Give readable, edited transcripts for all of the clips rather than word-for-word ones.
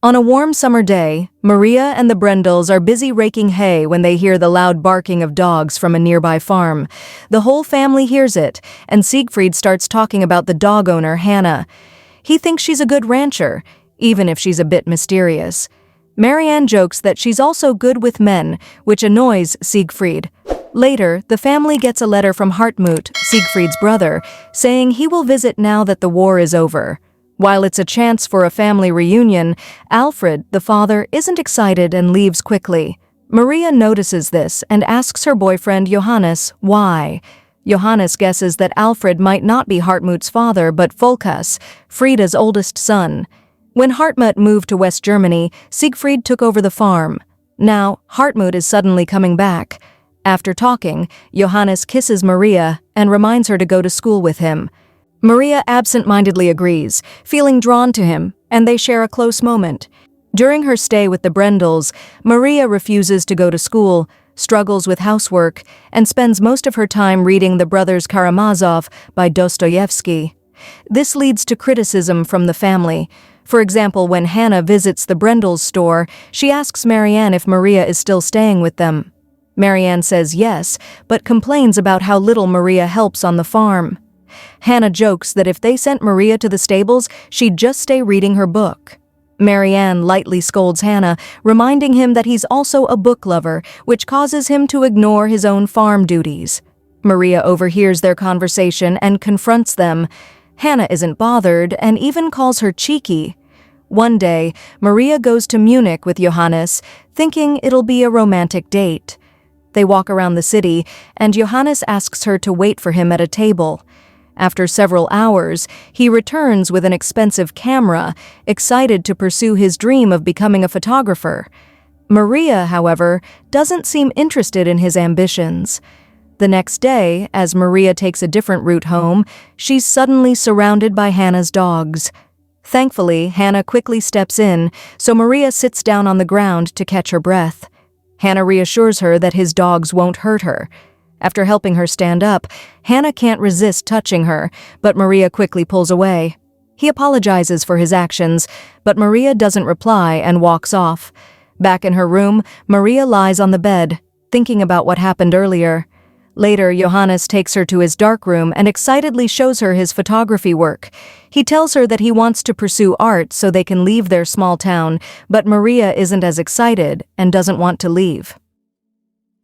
On a warm summer day, Maria and the Brendles are busy raking hay when they hear the loud barking of dogs from a nearby farm. The whole family hears it, and Siegfried starts talking about the dog owner, Hannah. He thinks she's a good rancher, even if she's a bit mysterious. Marianne jokes that she's also good with men, which annoys Siegfried. Later, the family gets a letter from Hartmut, Siegfried's brother, saying he will visit now that the war is over. While it's a chance for a family reunion, Alfred, the father, isn't excited and leaves quickly. Maria notices this and asks her boyfriend Johannes why. Johannes guesses that Alfred might not be Hartmut's father but Volkas, Frida's oldest son. When Hartmut moved to West Germany, Siegfried took over the farm. Now, Hartmut is suddenly coming back. After talking, Johannes kisses Maria and reminds her to go to school with him. Maria absent-mindedly agrees, feeling drawn to him, and they share a close moment. During her stay with the Brendles, Maria refuses to go to school, struggles with housework, and spends most of her time reading The Brothers Karamazov by Dostoevsky. This leads to criticism from the family. For example, when Hannah visits the Brendles' store, she asks Marianne if Maria is still staying with them. Marianne says yes, but complains about how little Maria helps on the farm. Hannah jokes that if they sent Maria to the stables, she'd just stay reading her book. Marianne lightly scolds Hannah, reminding him that he's also a book lover, which causes him to ignore his own farm duties. Maria overhears their conversation and confronts them. Hannah isn't bothered and even calls her cheeky. One day, Maria goes to Munich with Johannes, thinking it'll be a romantic date. They walk around the city, and Johannes asks her to wait for him at a table. After several hours, he returns with an expensive camera, excited to pursue his dream of becoming a photographer. Maria, however, doesn't seem interested in his ambitions. The next day, as Maria takes a different route home, she's suddenly surrounded by Hannah's dogs. Thankfully, Hannah quickly steps in, so Maria sits down on the ground to catch her breath. Hannah reassures her that his dogs won't hurt her. After helping her stand up, Hannah can't resist touching her, but Maria quickly pulls away. He apologizes for his actions, but Maria doesn't reply and walks off. Back in her room, Maria lies on the bed, thinking about what happened earlier. Later, Johannes takes her to his darkroom and excitedly shows her his photography work. He tells her that he wants to pursue art so they can leave their small town, but Maria isn't as excited and doesn't want to leave.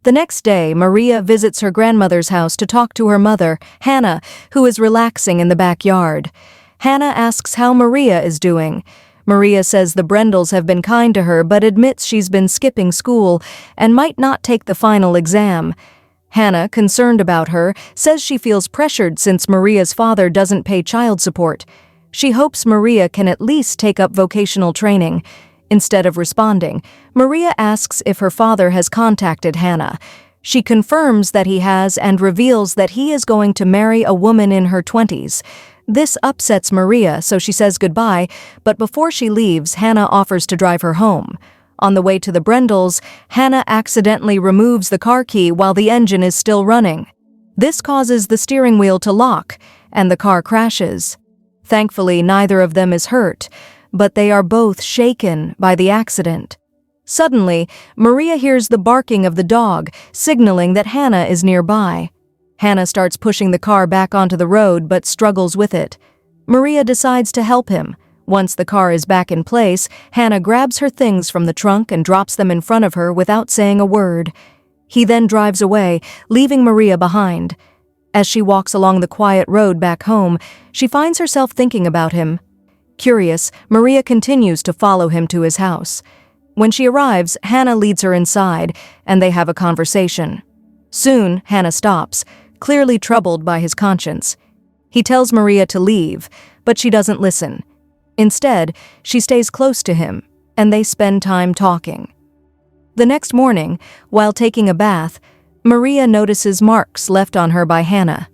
The next day, Maria visits her grandmother's house to talk to her mother, Hannah, who is relaxing in the backyard. Hannah asks how Maria is doing. Maria says the Brendles have been kind to her but admits she's been skipping school and might not take the final exam. Hannah, concerned about her, says she feels pressured since Maria's father doesn't pay child support. She hopes Maria can at least take up vocational training. Instead of responding, Maria asks if her father has contacted Hannah. She confirms that he has and reveals that he is going to marry a woman in her 20s. This upsets Maria, so she says goodbye, but before she leaves, Hannah offers to drive her home. On the way to the Brendles, Hannah accidentally removes the car key while the engine is still running. This causes the steering wheel to lock, and the car crashes. Thankfully, neither of them is hurt, but they are both shaken by the accident. Suddenly, Maria hears the barking of the dog, signaling that Hannah is nearby. Hannah starts pushing the car back onto the road but struggles with it. Maria decides to help him. Once the car is back in place, Hannah grabs her things from the trunk and drops them in front of her without saying a word. He then drives away, leaving Maria behind. As she walks along the quiet road back home, she finds herself thinking about him. Curious, Maria continues to follow him to his house. When she arrives, Hannah leads her inside, and they have a conversation. Soon, Hannah stops, clearly troubled by his conscience. He tells Maria to leave, but she doesn't listen. Instead, she stays close to him, and they spend time talking. The next morning, while taking a bath, Maria notices marks left on her by Hannah.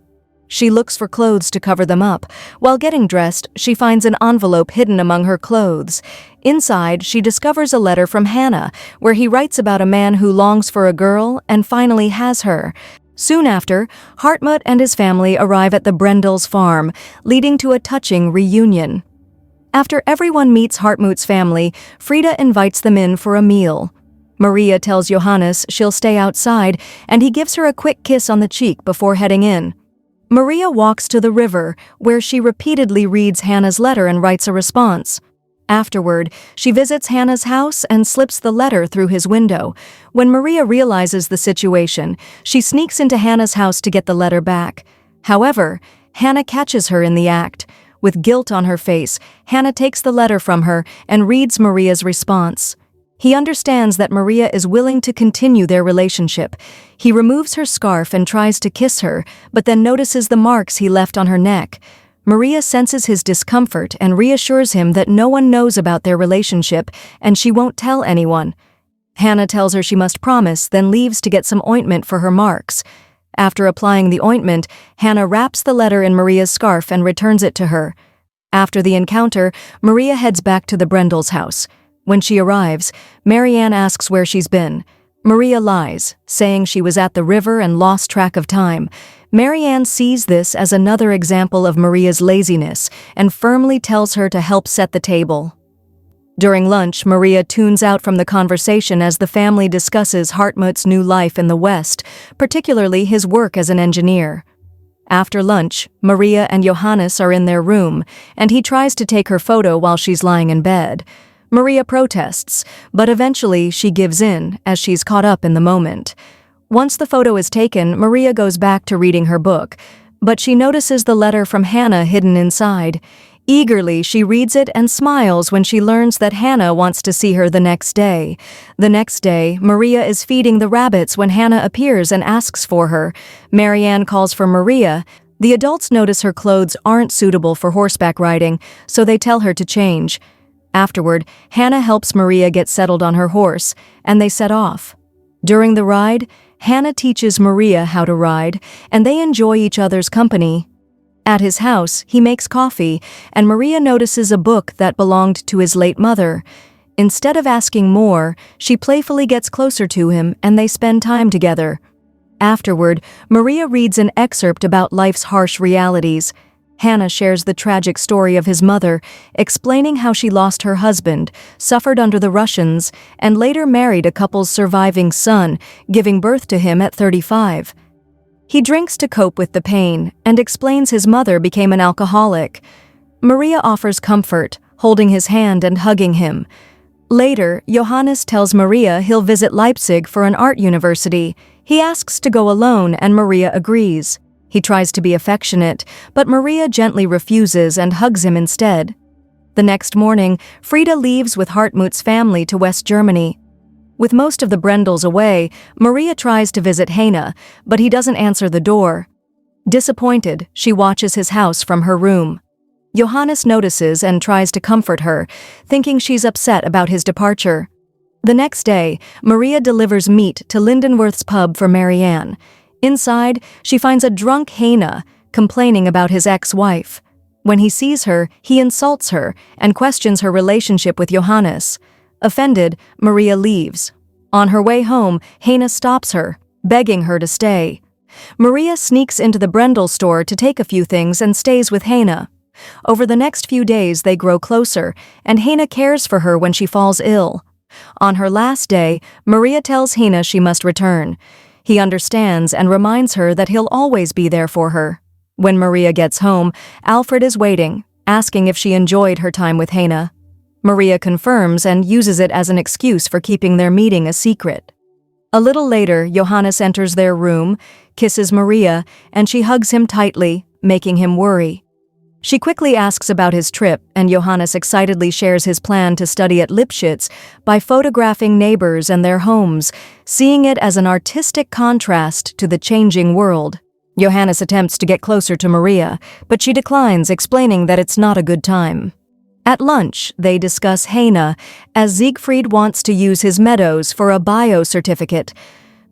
She looks for clothes to cover them up. While getting dressed, she finds an envelope hidden among her clothes. Inside, she discovers a letter from Hannah, where he writes about a man who longs for a girl and finally has her. Soon after, Hartmut and his family arrive at the Brendles' farm, leading to a touching reunion. After everyone meets Hartmut's family, Frida invites them in for a meal. Maria tells Johannes she'll stay outside, and he gives her a quick kiss on the cheek before heading in. Maria walks to the river, where she repeatedly reads Hannah's letter and writes a response. Afterward, she visits Hannah's house and slips the letter through his window. When Maria realizes the situation, she sneaks into Hannah's house to get the letter back. However, Hannah catches her in the act. With guilt on her face, Hannah takes the letter from her and reads Maria's response. He understands that Maria is willing to continue their relationship. He removes her scarf and tries to kiss her, but then notices the marks he left on her neck. Maria senses his discomfort and reassures him that no one knows about their relationship and she won't tell anyone. Hannah tells her she must promise, then leaves to get some ointment for her marks. After applying the ointment, Hannah wraps the letter in Maria's scarf and returns it to her. After the encounter, Maria heads back to the Brendle's house. When she arrives, Marianne asks where she's been. Maria lies, saying she was at the river and lost track of time. Marianne sees this as another example of Maria's laziness and firmly tells her to help set the table. During lunch, Maria tunes out from the conversation as the family discusses Hartmut's new life in the West, particularly his work as an engineer. After lunch, Maria and Johannes are in their room, and he tries to take her photo while she's lying in bed. Maria protests, but eventually she gives in as she's caught up in the moment. Once the photo is taken, Maria goes back to reading her book, but she notices the letter from Hannah hidden inside. Eagerly, she reads it and smiles when she learns that Hannah wants to see her the next day. The next day, Maria is feeding the rabbits when Hannah appears and asks for her. Marianne calls for Maria. The adults notice her clothes aren't suitable for horseback riding, so they tell her to change. Afterward, Hannah helps Maria get settled on her horse, and they set off. During the ride, Hannah teaches Maria how to ride, and they enjoy each other's company. At his house, he makes coffee, and Maria notices a book that belonged to his late mother. Instead of asking more, she playfully gets closer to him, and they spend time together. Afterward, Maria reads an excerpt about life's harsh realities. Hannah shares the tragic story of his mother, explaining how she lost her husband, suffered under the Russians, and later married a couple's surviving son, giving birth to him at 35. He drinks to cope with the pain and explains his mother became an alcoholic. Maria offers comfort, holding his hand and hugging him. Later, Johannes tells Maria he'll visit Leipzig for an art university. He asks to go alone and Maria agrees. He tries to be affectionate, but Maria gently refuses and hugs him instead. The next morning, Frida leaves with Hartmut's family to West Germany. With most of the Brendles away, Maria tries to visit Hannah, but he doesn't answer the door. Disappointed, she watches his house from her room. Johannes notices and tries to comfort her, thinking she's upset about his departure. The next day, Maria delivers meat to Lindenworth's pub for Marianne. Inside, she finds a drunk Hannah complaining about his ex-wife. When he sees her, he insults her and questions her relationship with Johannes. Offended, Maria leaves. On her way home, Hannah stops her, begging her to stay. Maria sneaks into the Brendle store to take a few things and stays with Hannah. Over the next few days, they grow closer, and Hannah cares for her when she falls ill. On her last day, Maria tells Hannah she must return. He understands and reminds her that he'll always be there for her. When Maria gets home, Alfred is waiting, asking if she enjoyed her time with Hannah. Maria confirms and uses it as an excuse for keeping their meeting a secret. A little later, Johannes enters their room, kisses Maria, and she hugs him tightly, making him worry. She quickly asks about his trip, and Johannes excitedly shares his plan to study at Lipschitz by photographing neighbors and their homes, seeing it as an artistic contrast to the changing world. Johannes attempts to get closer to Maria, but she declines, explaining that it's not a good time. At lunch, they discuss Hannah, as Siegfried wants to use his meadows for a bio certificate.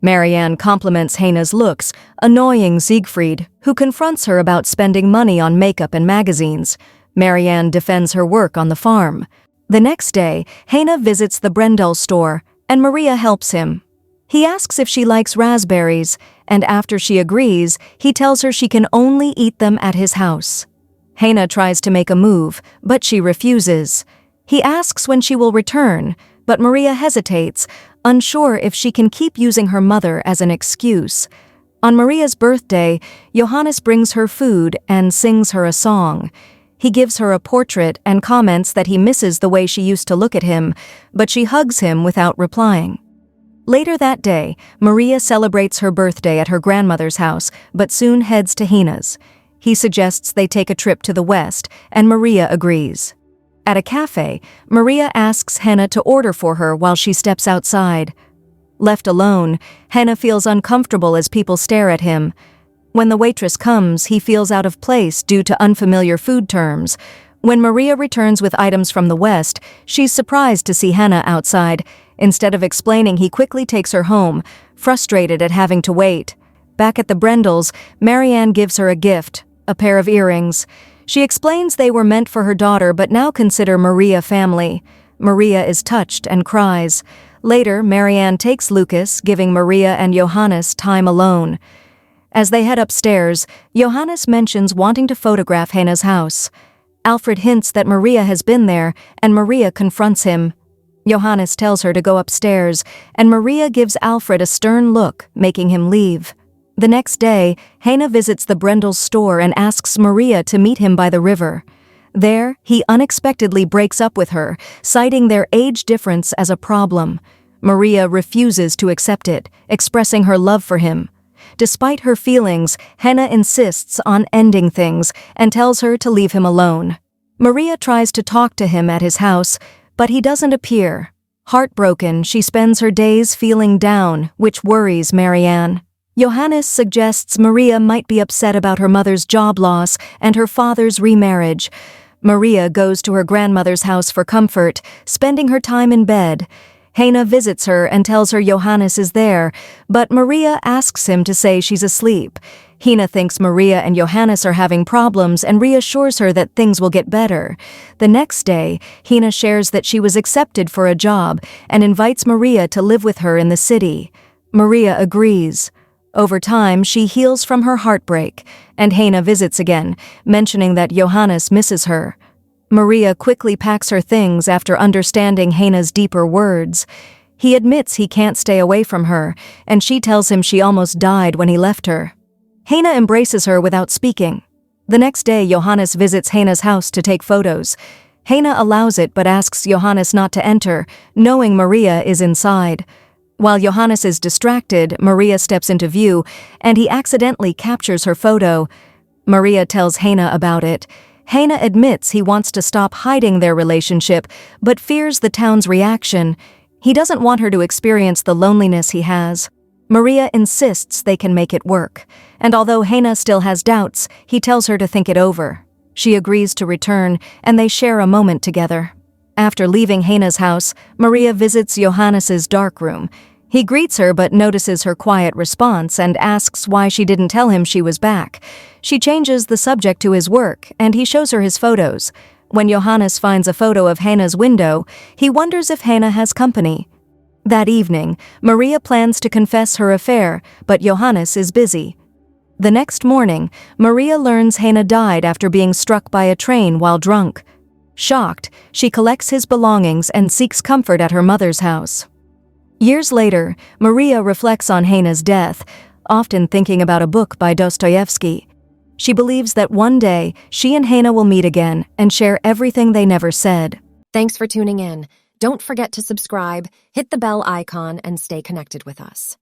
Marianne compliments Hannah's looks, annoying Siegfried, who confronts her about spending money on makeup and magazines. Marianne defends her work on the farm. The next day, Hannah visits the Brendle store, and Maria helps him. He asks if she likes raspberries, and after she agrees, he tells her she can only eat them at his house. Hannah tries to make a move, but she refuses. He asks when she will return, but Maria hesitates, unsure if she can keep using her mother as an excuse. On Maria's birthday, Johannes brings her food and sings her a song. He gives her a portrait and comments that he misses the way she used to look at him, but she hugs him without replying. Later that day, Maria celebrates her birthday at her grandmother's house, but soon heads to Hannah's. He suggests they take a trip to the west, and Maria agrees. At a cafe, Maria asks Hannah to order for her while she steps outside. Left alone, Hannah feels uncomfortable as people stare at him. When the waitress comes, he feels out of place due to unfamiliar food terms. When Maria returns with items from the west, she's surprised to see Hannah outside. Instead of explaining, he quickly takes her home, frustrated at having to wait. Back at the Brendles, Marianne gives her a gift, a pair of earrings. She explains they were meant for her daughter but now consider Maria family. Maria is touched and cries. Later, Marianne takes Lucas, giving Maria and Johannes time alone. As they head upstairs, Johannes mentions wanting to photograph Hannah's house. Alfred hints that Maria has been there, and Maria confronts him. Johannes tells her to go upstairs, and Maria gives Alfred a stern look, making him leave. The next day, Hannah visits the Brendle's store and asks Maria to meet him by the river. There, he unexpectedly breaks up with her, citing their age difference as a problem. Maria refuses to accept it, expressing her love for him. Despite her feelings, Hannah insists on ending things and tells her to leave him alone. Maria tries to talk to him at his house, but he doesn't appear. Heartbroken, she spends her days feeling down, which worries Marianne. Johannes suggests Maria might be upset about her mother's job loss and her father's remarriage. Maria goes to her grandmother's house for comfort, spending her time in bed. Hannah visits her and tells her Johannes is there, but Maria asks him to say she's asleep. Hannah thinks Maria and Johannes are having problems and reassures her that things will get better. The next day, Hannah shares that she was accepted for a job and invites Maria to live with her in the city. Maria agrees. Over time, she heals from her heartbreak, and Hannah visits again, mentioning that Johannes misses her. Maria quickly packs her things after understanding Hannah's deeper words. He admits he can't stay away from her, and she tells him she almost died when he left her. Hannah embraces her without speaking. The next day, Johannes visits Hannah's house to take photos. Hannah allows it but asks Johannes not to enter, knowing Maria is inside. While Johannes is distracted, Maria steps into view, and he accidentally captures her photo. Maria tells Hannah about it. Hannah admits he wants to stop hiding their relationship, but fears the town's reaction. He doesn't want her to experience the loneliness he has. Maria insists they can make it work, and although Hannah still has doubts, he tells her to think it over. She agrees to return, and they share a moment together. After leaving Hannah's house, Maria visits Johannes's dark room. He greets her but notices her quiet response and asks why she didn't tell him she was back. She changes the subject to his work, and he shows her his photos. When Johannes finds a photo of Hannah's window, he wonders if Hannah has company. That evening, Maria plans to confess her affair, but Johannes is busy. The next morning, Maria learns Hannah died after being struck by a train while drunk. Shocked, she collects his belongings and seeks comfort at her mother's house. Years later, Maria reflects on Hannah's death, often thinking about a book by Dostoevsky. She believes that one day she and Hannah will meet again and share everything they never said. Thanks for tuning in. Don't forget to subscribe, hit the bell icon, and stay connected with us.